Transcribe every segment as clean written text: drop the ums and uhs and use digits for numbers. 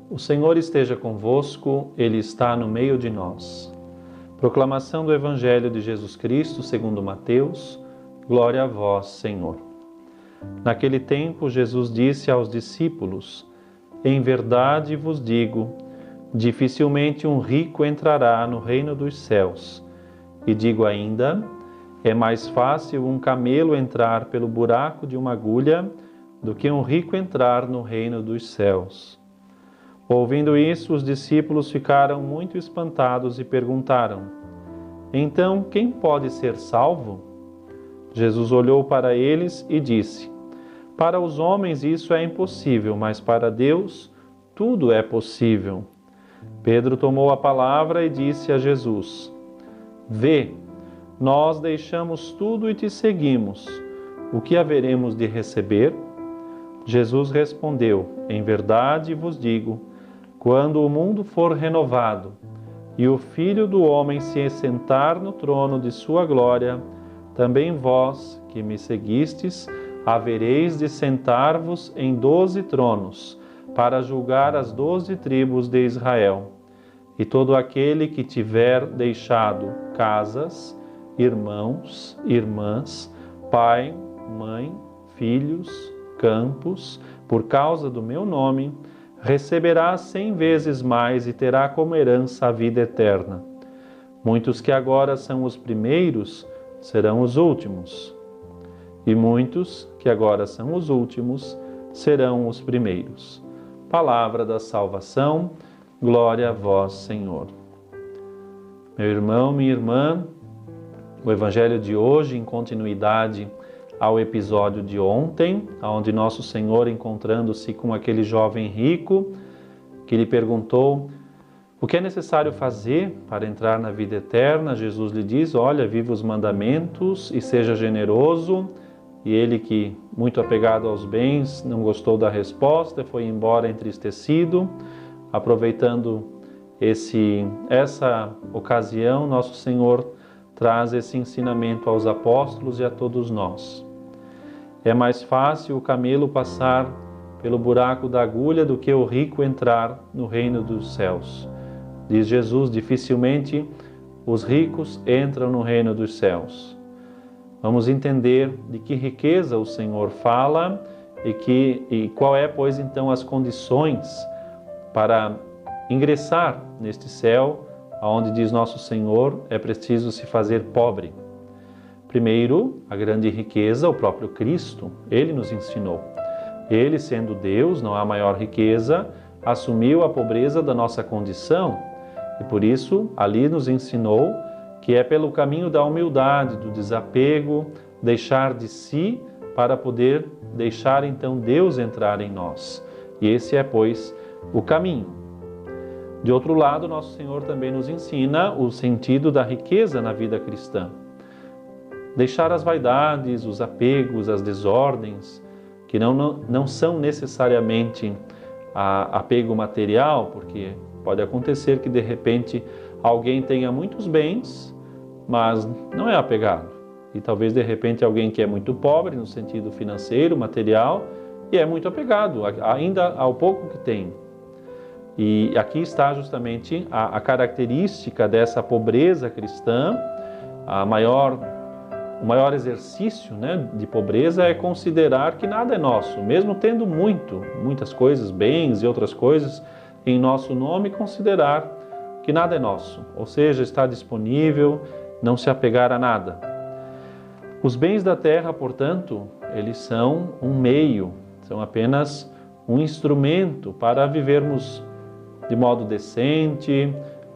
O Senhor esteja convosco, Ele está no meio de nós. Proclamação do Evangelho de Jesus Cristo segundo Mateus. Glória a vós, Senhor. Naquele tempo, Jesus disse aos discípulos: Em verdade vos digo, dificilmente um rico entrará no reino dos céus. E digo ainda, é mais fácil um camelo entrar pelo buraco de uma agulha do que um rico entrar no reino dos céus. Ouvindo isso, os discípulos ficaram muito espantados e perguntaram: Então, quem pode ser salvo? Jesus olhou para eles e disse: Para os homens isso é impossível, mas para Deus tudo é possível. Pedro tomou a palavra e disse a Jesus: Vê, nós deixamos tudo e te seguimos. O que haveremos de receber? Jesus respondeu: Em verdade vos digo, quando o mundo for renovado e o Filho do Homem se assentar no trono de sua glória, também vós, que me seguistes, havereis de sentar-vos em 12 tronos, para julgar as 12 tribos de Israel. E todo aquele que tiver deixado casas, irmãos, irmãs, pai, mãe, filhos, campos, por causa do meu nome, receberá 100 vezes mais e terá como herança a vida eterna. Muitos que agora são os primeiros serão os últimos, e muitos que agora são os últimos serão os primeiros. Palavra da salvação, glória a vós, Senhor. Meu irmão, minha irmã, o Evangelho de hoje, em continuidade ao episódio de ontem, onde Nosso Senhor, encontrando-se com aquele jovem rico, que lhe perguntou o que é necessário fazer para entrar na vida eterna, Jesus lhe diz: olha, viva os mandamentos e seja generoso. E ele, que muito apegado aos bens, não gostou da resposta, foi embora entristecido. Aproveitando essa ocasião, Nosso Senhor traz esse ensinamento aos apóstolos e a todos nós. É mais fácil o camelo passar pelo buraco da agulha do que o rico entrar no reino dos céus. Diz Jesus, dificilmente os ricos entram no reino dos céus. Vamos entender de que riqueza o Senhor fala e qual é, pois, então, as condições para ingressar neste céu, onde diz Nosso Senhor, é preciso se fazer pobre. Primeiro, a grande riqueza, o próprio Cristo, Ele nos ensinou. Ele, sendo Deus, não há maior riqueza, assumiu a pobreza da nossa condição e por isso ali nos ensinou que é pelo caminho da humildade, do desapego, deixar de si para poder deixar então Deus entrar em nós. E esse é, pois, o caminho. De outro lado, Nosso Senhor também nos ensina o sentido da riqueza na vida cristã. Deixar as vaidades, os apegos, as desordens, que não são necessariamente apego material, porque pode acontecer que de repente alguém tenha muitos bens, mas não é apegado. E talvez de repente alguém que é muito pobre no sentido financeiro, material, e é muito apegado ainda ao pouco que tem. E aqui está justamente a característica dessa pobreza cristã. O maior exercício, de pobreza é considerar que nada é nosso, mesmo tendo muitas coisas, bens e outras coisas em nosso nome, considerar que nada é nosso, ou seja, está disponível, não se apegar a nada. Os bens da terra, portanto, eles são um meio, são apenas um instrumento para vivermos de modo decente,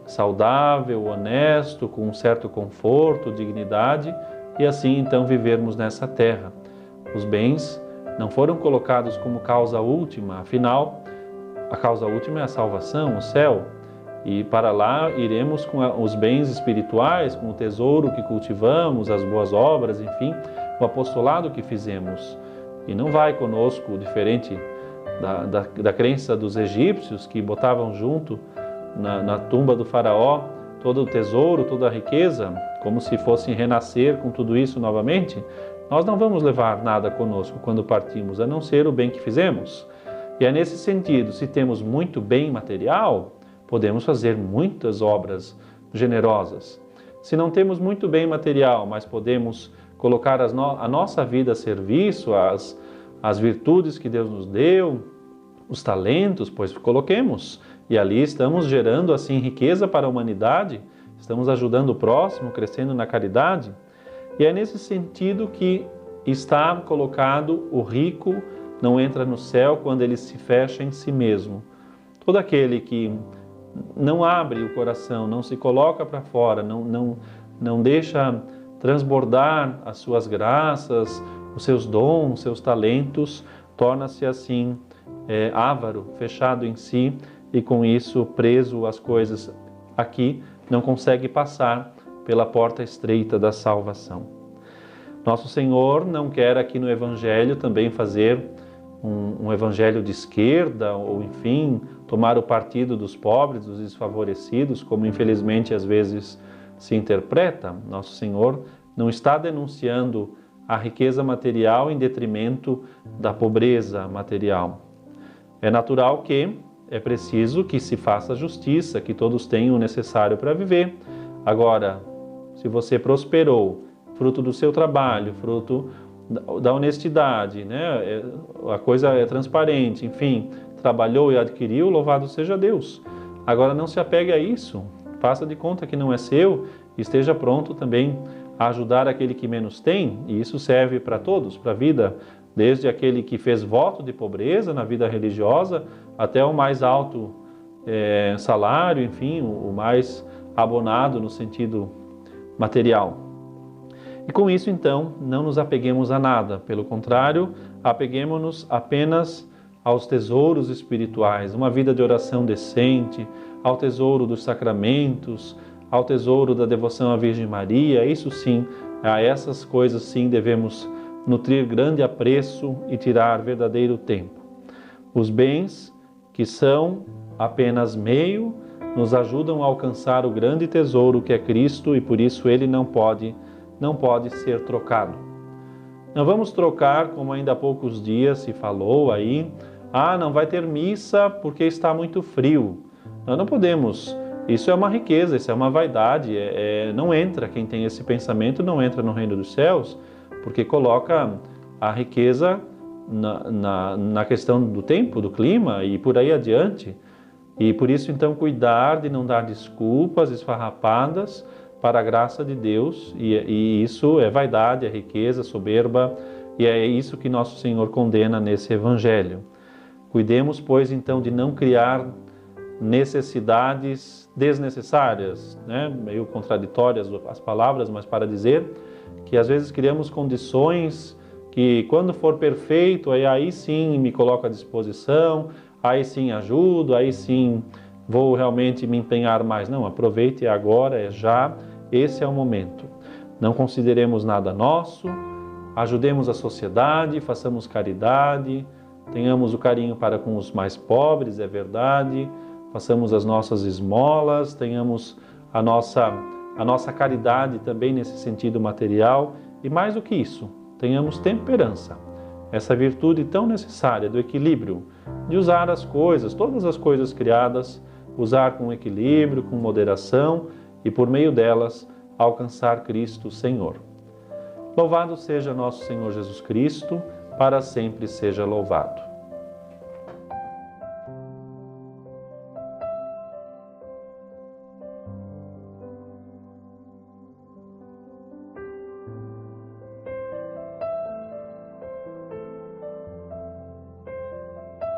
saudável, honesto, com um certo conforto, dignidade, e assim então vivermos nessa terra. Os bens não foram colocados como causa última, afinal, a causa última é a salvação, o céu, e para lá iremos com os bens espirituais, com o tesouro que cultivamos, as boas obras, enfim, o apostolado que fizemos. E não vai conosco, diferente da crença dos egípcios, que botavam junto na tumba do faraó todo o tesouro, toda a riqueza, como se fossem renascer com tudo isso novamente. Nós não vamos levar nada conosco quando partimos, a não ser o bem que fizemos. E é nesse sentido, se temos muito bem material, podemos fazer muitas obras generosas. Se não temos muito bem material, mas podemos colocar a nossa vida a serviço, as virtudes que Deus nos deu, os talentos, pois coloquemos. E ali estamos gerando assim riqueza para a humanidade, estamos ajudando o próximo, crescendo na caridade. E é nesse sentido que está colocado: o rico não entra no céu quando ele se fecha em si mesmo. Todo aquele que não abre o coração, não se coloca para fora, não deixa transbordar as suas graças, os seus dons, seus talentos, torna-se assim avaro, fechado em si e com isso preso às coisas aqui, não consegue passar pela porta estreita da salvação. Nosso Senhor não quer aqui no Evangelho também fazer um evangelho de esquerda, ou enfim, tomar o partido dos pobres, dos desfavorecidos, como infelizmente às vezes se interpreta. Nosso Senhor não está denunciando a riqueza material em detrimento da pobreza material. É natural que é preciso que se faça justiça, que todos tenham o necessário para viver. Agora, se você prosperou, fruto do seu trabalho, fruto da honestidade, né? A coisa é transparente, enfim, trabalhou e adquiriu, louvado seja Deus. Agora não se apegue a isso, faça de conta que não é seu e esteja pronto também a ajudar aquele que menos tem, e isso serve para todos, para a vida, desde aquele que fez voto de pobreza na vida religiosa, até o mais alto salário, enfim, o mais abonado no sentido material. E com isso, então, não nos apeguemos a nada. Pelo contrário, apeguemos-nos apenas aos tesouros espirituais, uma vida de oração decente, ao tesouro dos sacramentos, ao tesouro da devoção à Virgem Maria. Isso sim, a essas coisas sim devemos nutrir grande apreço e tirar verdadeiro tempo. Os bens, que são apenas meio, nos ajudam a alcançar o grande tesouro que é Cristo, e por isso ele não pode ser trocado. Não vamos trocar, como ainda há poucos dias se falou aí, não vai ter missa porque está muito frio. Nós não podemos, isso é uma riqueza, isso é uma vaidade, não entra, quem tem esse pensamento não entra no reino dos céus, porque coloca a riqueza na questão do tempo, do clima e por aí adiante. E por isso então cuidar de não dar desculpas esfarrapadas para a graça de Deus, e isso é vaidade, é riqueza, soberba, e é isso que nosso Senhor condena nesse Evangelho. Cuidemos, pois, então, de não criar necessidades desnecessárias, né? Meio contraditórias as palavras, mas para dizer que às vezes criamos condições que quando for perfeito, aí sim me coloco à disposição, aí sim ajudo, aí sim vou realmente me empenhar mais. Não, aproveite, é agora, é já, esse é o momento. Não consideremos nada nosso, ajudemos a sociedade, façamos caridade, tenhamos o carinho para com os mais pobres, é verdade, façamos as nossas esmolas, tenhamos a nossa caridade também nesse sentido material, e mais do que isso, tenhamos temperança, essa virtude tão necessária do equilíbrio, de usar as coisas, todas as coisas criadas, usar com equilíbrio, com moderação e por meio delas alcançar Cristo Senhor. Louvado seja nosso Senhor Jesus Cristo, para sempre seja louvado.